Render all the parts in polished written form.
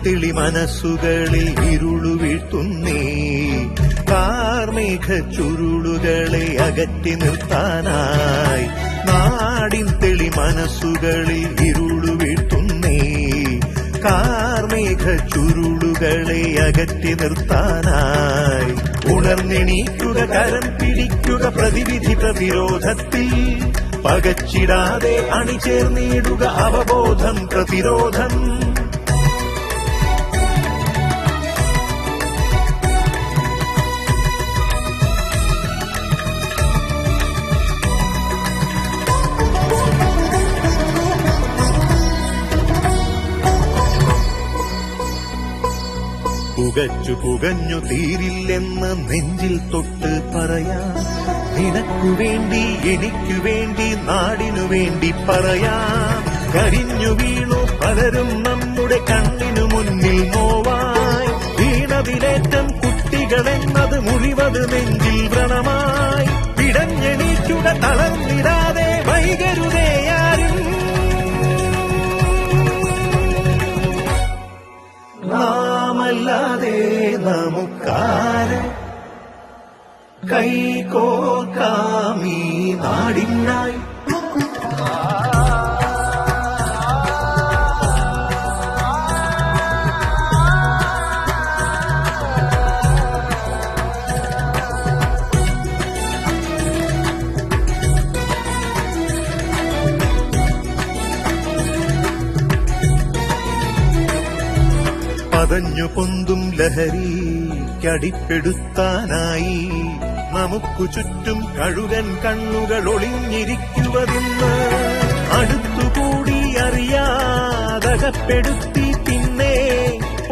തെളി മനസ്സുകളിൽ ഇരുളു വീഴ്ത്തുന്നേ കാർമേഘ ചുരുളുകളെ അകറ്റി നിർത്താനായി. നാടിൻ തെളി മനസ്സുകളിൽ ഇരുളു വീഴ്ത്തുന്നേ കാർമേഘ ചുരുളുകളെ അകറ്റി നിർത്താനായി. ഉണർന്നെണീക്കുക, കരം പിടിക്കുക, പ്രതിവിധി പ്രതിരോധത്തിൽ പകച്ചിടാതെ അണിചേർന്നിടുക അവബോധം പ്രതിരോധം. പുകച്ചു പുകഞ്ഞു തീരില്ലെന്ന് നെഞ്ചിൽ തൊട്ട് പറയാം. നിനക്കു വേണ്ടി എനിക്കു വേണ്ടി നാടിനു വേണ്ടി പറയാം. കരിഞ്ഞു വീണു പലരും നമ്മുടെ കണ്ണിനു മുന്നിൽ നോവായി. വീണതിലേറ്റം കുട്ടികളെന്നത് മുറിവത് നെഞ്ചിൽ വ്രണമായി. പിടഞ്ഞെണീക്കുക, തളർന്നിടാതെ വൈകരുതേയാരും. നാമല്ലാതെ നമുക്കാര് കൈകോർക്കാമീ നാടിനായി. പതഞ്ഞു പൊന്തും ലഹരിക്കടിപ്പെടുത്താനായി നമുക്കു ചുറ്റും കഴുകൻ കണ്ണുകൾ ഒളിഞ്ഞിരിക്കുവതിന്ന്. അടുത്തുകൂടി അറിയാതകപ്പെടുത്തി പിന്നെ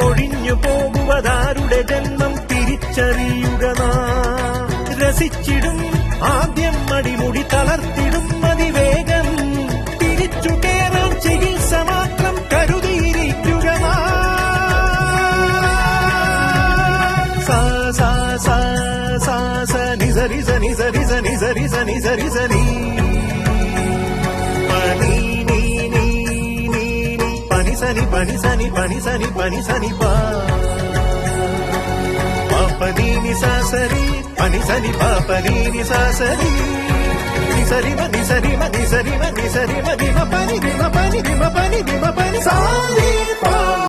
ഒഴിഞ്ഞു പോകുവതാരുടെ ജന്മം തിരിച്ചറിയുക നാം. രസിച്ചിടും ആദ്യം അടിമുടി തളർത്തിടും അതിവേഗം. തിരിച്ചു കേറാൻ ചികിത്സ മാത്രം കരുതിയിരിക്കുക നാം. నిజరి సని సరి సని సరి సని సరి సని పని నీ నీ నీ పని సని పని సని పని సని పని సని పాపని ని సరి పని సని పాపని ని సరి నిసరి మ నిసరి మ నిసరి మ నిసరి మ దిమ పని దిమ పని దిమ పని దిమ పని సా